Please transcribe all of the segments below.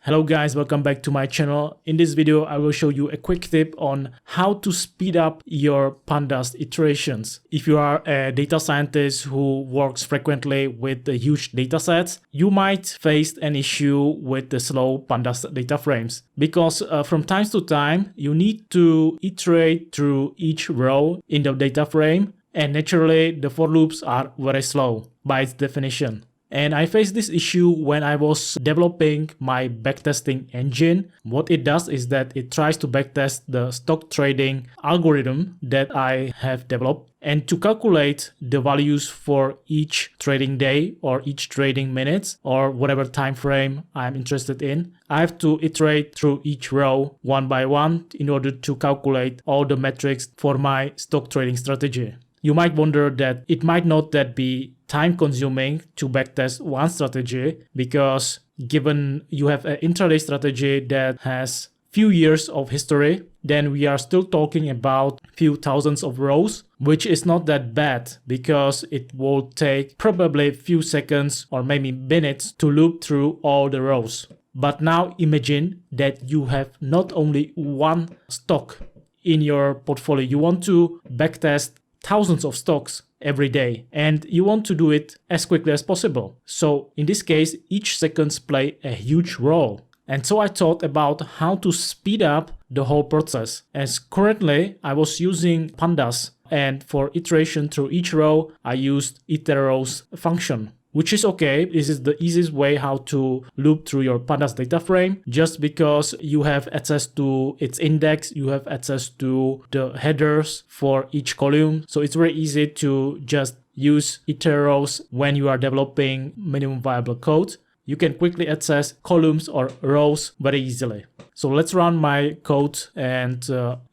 Hello guys, welcome back to my channel. In this video, I will show you a quick tip on how to speed up your Pandas iterations. If you are a data scientist who works frequently with the huge data sets, you might face an issue with the slow Pandas data frames because from time to time, you need to iterate through each row in the data frame, and naturally, the for loops are very slow by its definition. And I faced this issue when I was developing my backtesting engine. What it does is that it tries to backtest the stock trading algorithm that I have developed. And to calculate the values for each trading day or each trading minutes or whatever time frame I'm interested in, I have to iterate through each row one by one in order to calculate all the metrics for my stock trading strategy. You might wonder that it might not that be time consuming to backtest one strategy because given you have an intraday strategy that has few years of history, then we are still talking about few thousands of rows, which is not that bad because it will take probably a few seconds or maybe minutes to loop through all the rows. But now imagine that you have not only one stock in your portfolio, you want to backtest thousands of stocks every day, and you want to do it as quickly as possible. So in this case, each seconds play a huge role. And so I thought about how to speed up the whole process. As currently I was using Pandas, and for iteration through each row, I used iterrows function, which is okay. This is the easiest way how to loop through your Pandas data frame, just because you have access to its index, you have access to the headers for each column. So it's very easy to just use iterrows when you are developing minimum viable code. You can quickly access columns or rows very easily. So let's run my code and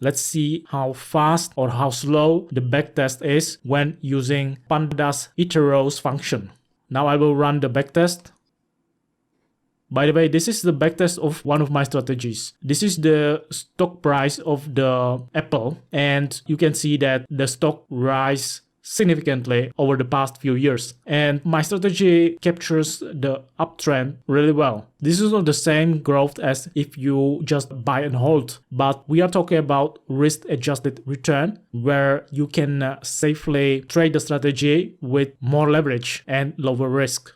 let's see how fast or how slow the backtest is when using Pandas iterrows function. Now I will run the backtest. By the way, this is the backtest of one of my strategies. This is the stock price of the Apple, and you can see that the stock rise significantly over the past few years. And my strategy captures the uptrend really well. This is not the same growth as if you just buy and hold, but we are talking about risk-adjusted return, where you can safely trade the strategy with more leverage and lower risk.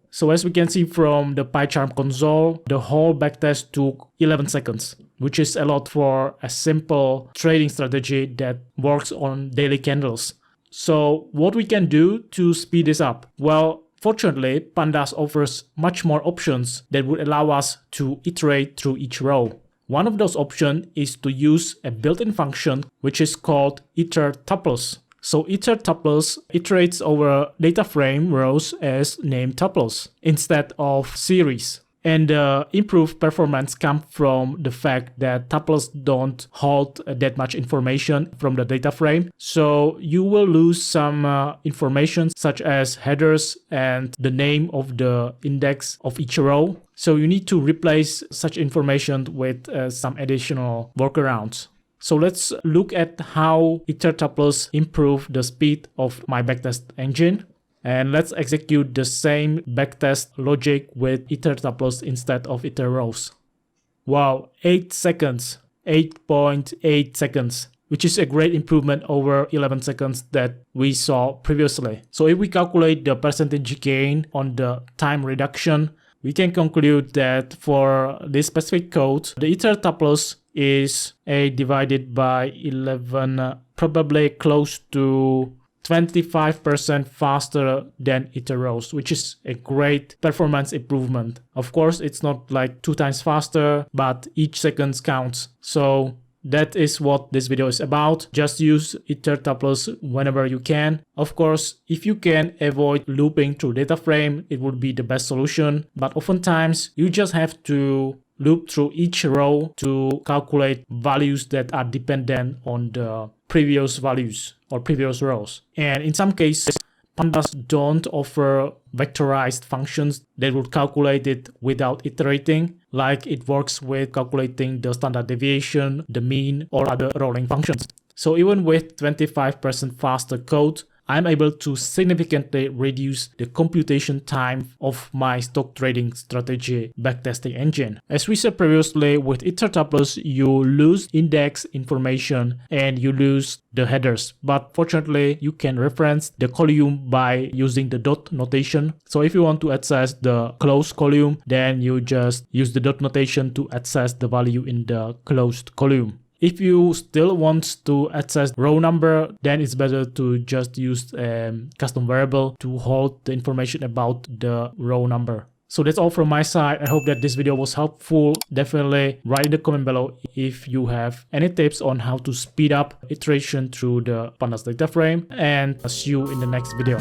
So as we can see from the PyCharm console, the whole backtest took 11 seconds, which is a lot for a simple trading strategy that works on daily candles. So what we can do to speed this up? Well, fortunately, Pandas offers much more options that would allow us to iterate through each row. One of those options is to use a built-in function which is called itertuples. So itertuples iterates over data frame rows as named tuples instead of series. And improved performance comes from the fact that tuples don't hold that much information from the data frame. So you will lose some information such as headers and the name of the index of each row. So you need to replace such information with some additional workarounds. So let's look at how itertuples improve the speed of my backtest engine. And let's execute the same backtest logic with itertuples instead of iterrows. Wow, 8 seconds, 8.8 seconds, which is a great improvement over 11 seconds that we saw previously. So if we calculate the percentage gain on the time reduction, we can conclude that for this specific code, the itertuples is A divided by 11, probably close to 25% faster than iterrows, which is a great performance improvement. Of course, it's not like 2 times faster, but each second counts. So that is what this video is about. Just use itertuples whenever you can. Of course, if you can avoid looping through data frame, it would be the best solution. But oftentimes, you just have to loop through each row to calculate values that are dependent on the previous values or previous rows. And in some cases, Pandas don't offer vectorized functions that would calculate it without iterating, like it works with calculating the standard deviation, the mean, or other rolling functions. So even with 25% faster code, I'm able to significantly reduce the computation time of my stock trading strategy backtesting engine. As we said previously, with itertuples, you lose index information and you lose the headers. But fortunately, you can reference the column by using the dot notation. So if you want to access the closed column, then you just use the dot notation to access the value in the closed column. If you still want to access row number, then it's better to just use a custom variable to hold the information about the row number. So that's all from my side. I hope that this video was helpful. Definitely write in the comment below if you have any tips on how to speed up iteration through the Pandas data frame, and see you in the next video.